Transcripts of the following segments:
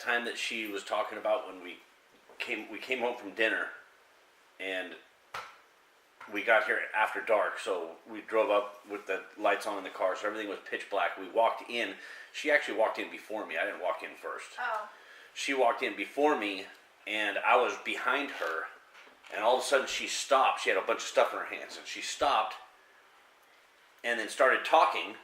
time that she was talking about when we came home from dinner, and we got here after dark, so we drove up with the lights on in the car, so everything was pitch black. We walked in. She actually walked in before me. I didn't walk in first. Oh. She walked in before me, and I was behind her, and all of a sudden she stopped. She had a bunch of stuff in her hands, and she stopped and then started talking,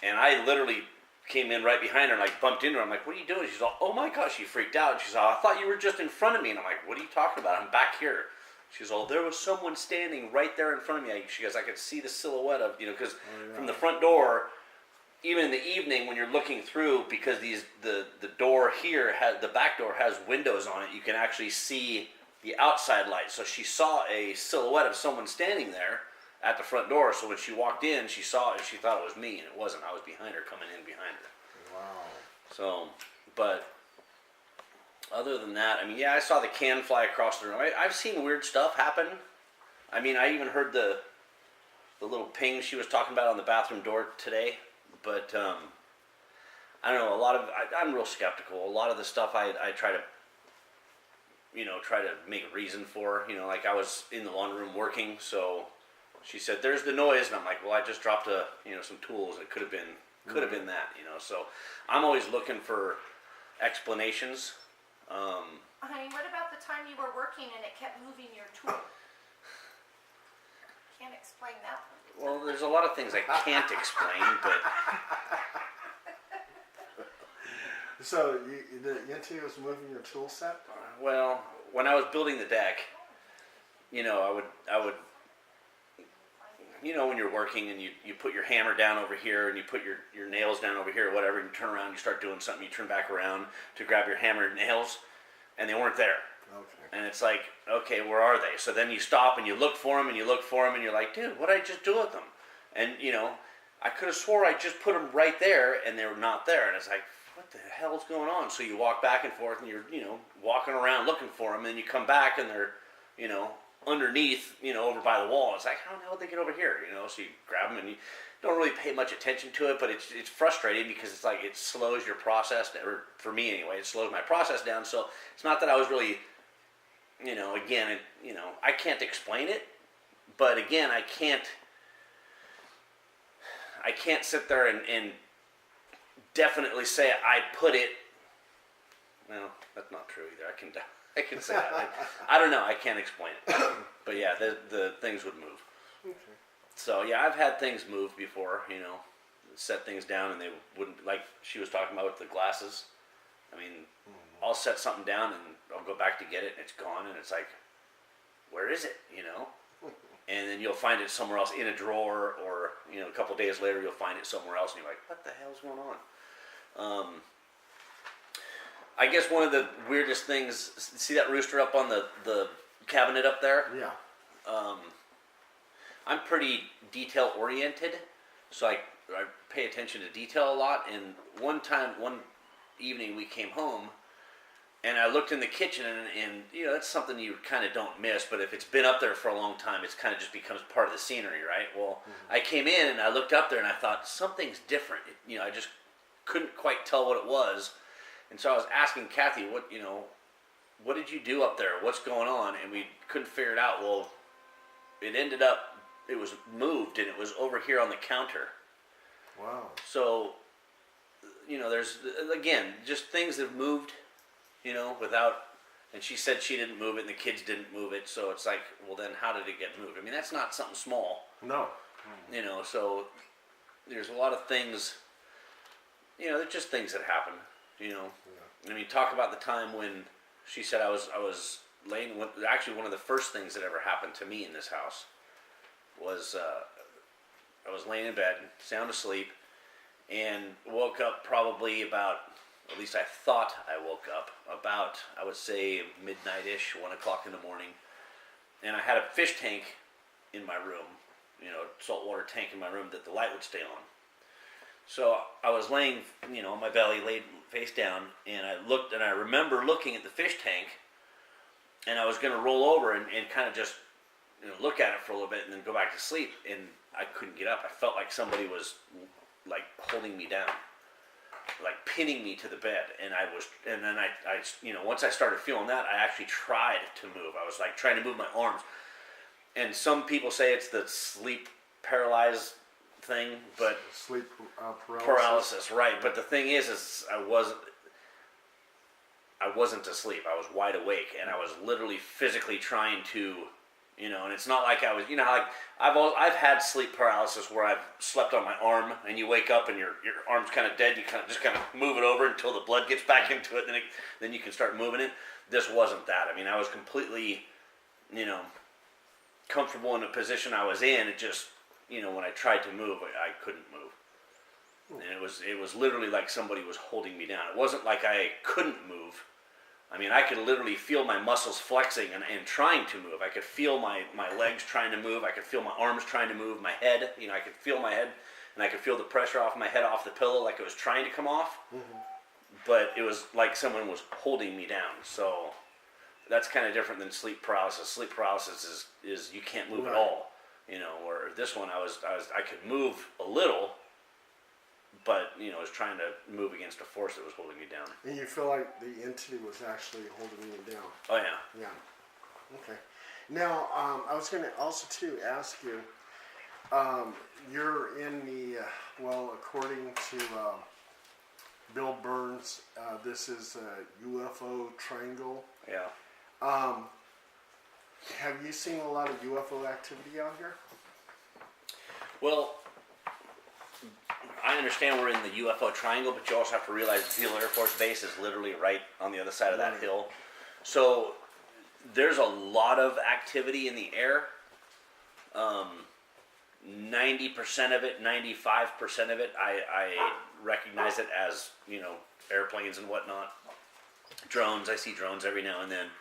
and I literally came in right behind her and like bumped into her. I'm like, what are you doing? She's all, oh my gosh, she freaked out. She's all, I thought you were just in front of me. And I'm like, what are you talking about? I'm back here. She's all, there was someone standing right there in front of me. She goes, I could see the silhouette of, because from the front door, even in the evening when you're looking through, because the door here, the back door has windows on it, you can actually see the outside light. So she saw a silhouette of someone standing there at the front door. So when she walked in, she saw it and she thought it was me, and it wasn't. I was behind her, coming in behind her. Wow. So, but other than that, I mean, yeah, I saw the can fly across the room. I've seen weird stuff happen. I mean, I even heard the little ping she was talking about on the bathroom door today. But I don't know. I'm real skeptical. A lot of the stuff I try to, try to make a reason for. Like I was in the laundry room working, so she said, "There's the noise," and I'm like, "Well, I just dropped some tools. It could have been that." So I'm always looking for explanations. Honey, what about the time you were working and it kept moving your tool? Can't explain that one. Well, there's a lot of things I can't explain, but So the Yeti was moving your tool set? well, when I was building the deck, I would. When you're working and you put your hammer down over here and you put your nails down over here or whatever, and you turn around and you start doing something, you turn back around to grab your hammer and nails, and they weren't there. Okay. And it's like, okay, where are they? So then you stop and you look for them and you look for them and you're like, dude, what did I just do with them? And, I could have swore I just put them right there and they were not there. And it's like, what the hell's going on? So you walk back and forth and you're, walking around looking for them, and then you come back and they're, underneath, over by the wall. It's like, how the hell did they get over here? So you grab them and you don't really pay much attention to it, but it's frustrating because it's like it slows your process, or for me anyway, it slows my process down. So it's not that I was really, again, I can't explain it, but again, I can't sit there and definitely say I put it. Well, that's not true either. I can say that. I don't know. I can't explain it. But yeah, the things would move. Okay. So yeah, I've had things move before, set things down and they wouldn't, like she was talking about with the glasses. I mean, I'll set something down and I'll go back to get it and it's gone, and it's like, where is it, And then you'll find it somewhere else in a drawer, or, a couple days later you'll find it somewhere else and you're like, what the hell's going on? I guess one of the weirdest things, see that rooster up on the cabinet up there? Yeah. I'm pretty detail oriented, so I pay attention to detail a lot. And one evening we came home, and I looked in the kitchen, and that's something you kind of don't miss, but if it's been up there for a long time, it's kind of just becomes part of the scenery, right? Well, I came in and I looked up there and I thought, something's different. I just couldn't quite tell what it was. And so I was asking Kathy, what did you do up there? What's going on? And we couldn't figure it out. Well, it was moved, and it was over here on the counter. Wow. So, there's, again, just things that have moved, without, and she said she didn't move it and the kids didn't move it. So it's like, well, then how did it get moved? I mean, that's not something small. No. So there's a lot of things, they're just things that happen. Yeah. I mean, talk about the time when she said I was laying. Actually, one of the first things that ever happened to me in this house was I was laying in bed, sound asleep, and woke up probably about, at least I thought I woke up about, I would say midnight-ish, 1 o'clock in the morning, and I had a fish tank in my room, saltwater tank in my room that the light would stay on. So I was laying, on my belly, laid face down, and I looked, and I remember looking at the fish tank, and I was going to roll over and kind of just, look at it for a little bit and then go back to sleep, and I couldn't get up. I felt like somebody was, like, holding me down. like pinning me to the bed, and then I once I started feeling that, I actually tried to move. I was like trying to move my arms, and some people say it's the sleep paralyzed thing, but Sleep paralysis, right? But the thing is I wasn't asleep. I was wide awake, and I was literally physically trying to, and it's not like I was, how like I've had sleep paralysis where I've slept on my arm, and you wake up and your arm's kind of dead. You just kind of move it over until the blood gets back into it, then you can start moving it. This wasn't that. I mean, I was completely, comfortable in the position I was in. It just, when I tried to move, I couldn't move, and it was literally like somebody was holding me down. It wasn't like I couldn't move. I mean, I could literally feel my muscles flexing and trying to move. I could feel my legs trying to move. I could feel my arms trying to move. My head, I could feel my head, and I could feel the pressure off my head off the pillow like it was trying to come off. Mm-hmm. But it was like someone was holding me down. So that's kind of different than sleep paralysis. Sleep paralysis is you can't move at all. Or this one, I could move a little, but I was trying to move against a force that was holding me down. And you feel like the entity was actually holding you down? Oh yeah. Yeah. Okay. Now, I was going to also too ask you. You're in the according to Bill Burns, this is a UFO triangle. Yeah. Have you seen a lot of UFO activity out here? Well, I understand we're in the UFO triangle, but you also have to realize Beale Air Force Base is literally right on the other side of that hill. So there's a lot of activity in the air. 90% of it, 95% of it, I recognize it as, airplanes and whatnot. Drones, I see drones every now and then.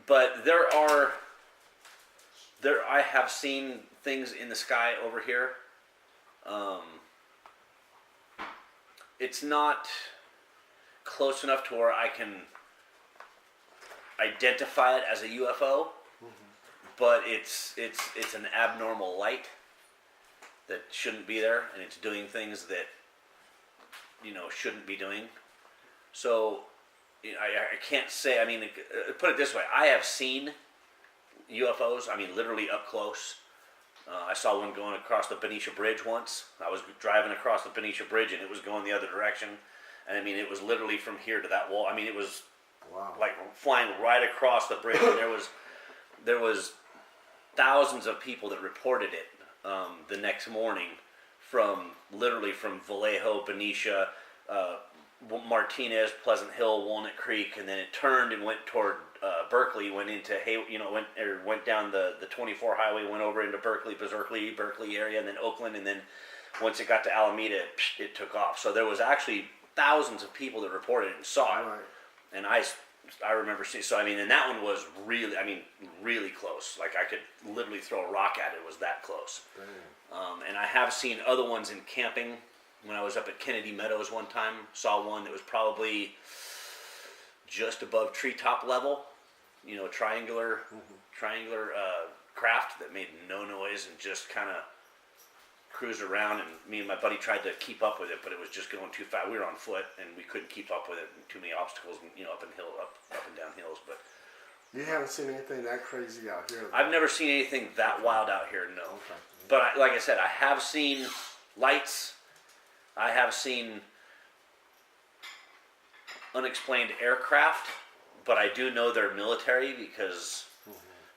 But I have seen things in the sky over here. It's not close enough to where I can identify it as a UFO, but it's an abnormal light that shouldn't be there, and it's doing things that shouldn't be doing. So I can't say. I mean, put it this way: I have seen UFOs. I mean, literally up close. I saw one going across the Benicia Bridge once. I was driving across the Benicia Bridge, and it was going the other direction. And I mean, it was literally from here to that wall. I mean, it was like flying right across the bridge. And there was thousands of people that reported it the next morning from Vallejo, Benicia, Martinez, Pleasant Hill, Walnut Creek, and then it turned and went toward Berkeley, went into went down the 24 highway, went over into Berkeley area, and then Oakland, and then once it got to Alameda, it took off. So there was actually thousands of people that reported it and saw it, and I remember seeing. So I mean, and that one was really close. Like I could literally throw a rock at it. It was that close. And I have seen other ones in camping. When I was up at Kennedy Meadows one time, saw one that was probably just above treetop level, triangular craft that made no noise and just kind of cruised around. And me and my buddy tried to keep up with it, but it was just going too fast. We were on foot and we couldn't keep up with it. And too many obstacles, up and down hills. But you haven't seen anything that crazy out here? I've never seen anything that wild out here. No. Okay. But like I said, I have seen lights. I have seen unexplained aircraft, but I do know they're military because,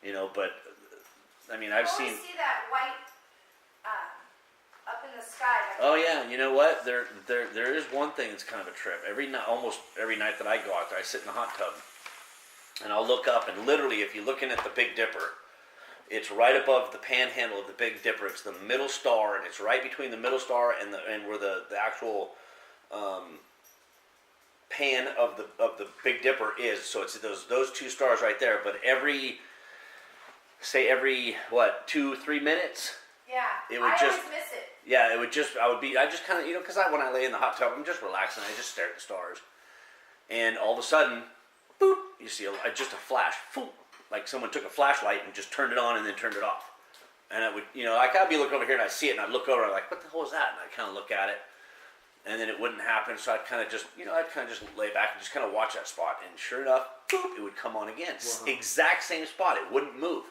but I mean, I've seen. See that white up in the sky. Oh yeah, you know what? There is one thing that's kind of a trip. Almost every night that I go out there, I sit in the hot tub, and I'll look up, and literally, if you're looking at the Big Dipper, it's right above the panhandle of the Big Dipper. It's the middle star, and it's right between the middle star and where the actual pan of the Big Dipper is. So it's those two stars right there. But every 2-3 minutes, it would I just always miss it. Yeah, it would just I just kind of because when I lay in the hot tub, I'm just relaxing. I just stare at the stars, and all of a sudden, boop! You see just a flash, boop. Like someone took a flashlight and just turned it on and then turned it off. And it would, like I'd be looking over here and I see it and I'd look over and I'm like, what the hell is that? And I kind of look at it. and then it wouldn't happen. So I'd kind of just, I'd kind of just lay back and just kind of watch that spot. And sure enough, boop, it would come on again. Wow. Exact same spot. It wouldn't move.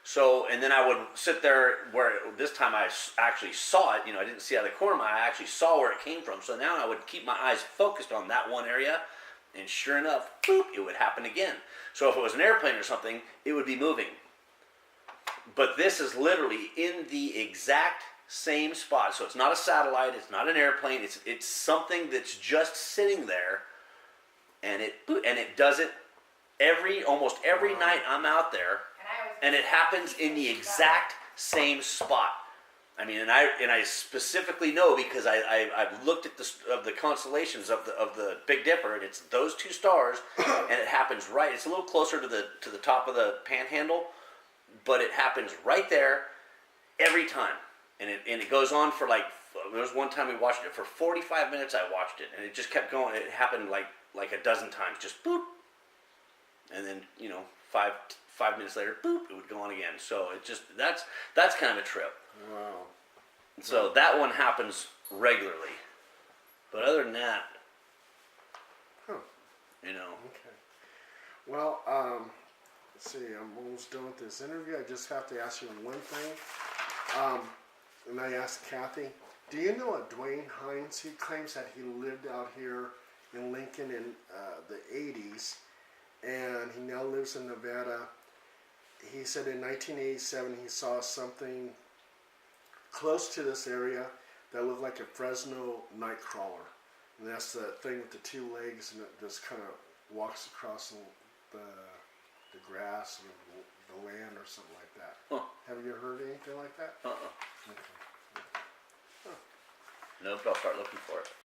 So, and then I would sit there where this time I actually saw it. I didn't see out of the corner of my eye. I actually saw where it came from. So now I would keep my eyes focused on that one area. And sure enough, boop, it would happen again. So if it was an airplane or something, it would be moving. But this is literally in the exact same spot. So it's not a satellite, it's not an airplane, it's something that's just sitting there, and it does it almost every night I'm out there, and it happens in the exact same spot. I mean, and I specifically know because I've looked at the constellations of the Big Dipper, and it's those two stars, and it happens right. It's a little closer to the top of the panhandle, but it happens right there every time, and it goes on for like. There was one time we watched it for 45 minutes. I watched it, and it just kept going. It happened like a dozen times, just boop, and then 5 minutes later, boop, it would go on again. So it just that's kind of a trip. Wow. So that one happens regularly, but other than that, Okay. Well, let's see. I'm almost done with this interview. I just have to ask you one thing. And I asked Kathy, do you know a Dwayne Hines? He claims that he lived out here in Lincoln in the 80s, and he now lives in Nevada. He said in 1987 he saw something close to this area that looked like a Fresno nightcrawler. And that's the thing with the two legs, and it just kind of walks across the grass and the land or something like that. Huh. Have you heard anything like that? Uh-uh. Okay. Nope, I'll start looking for it.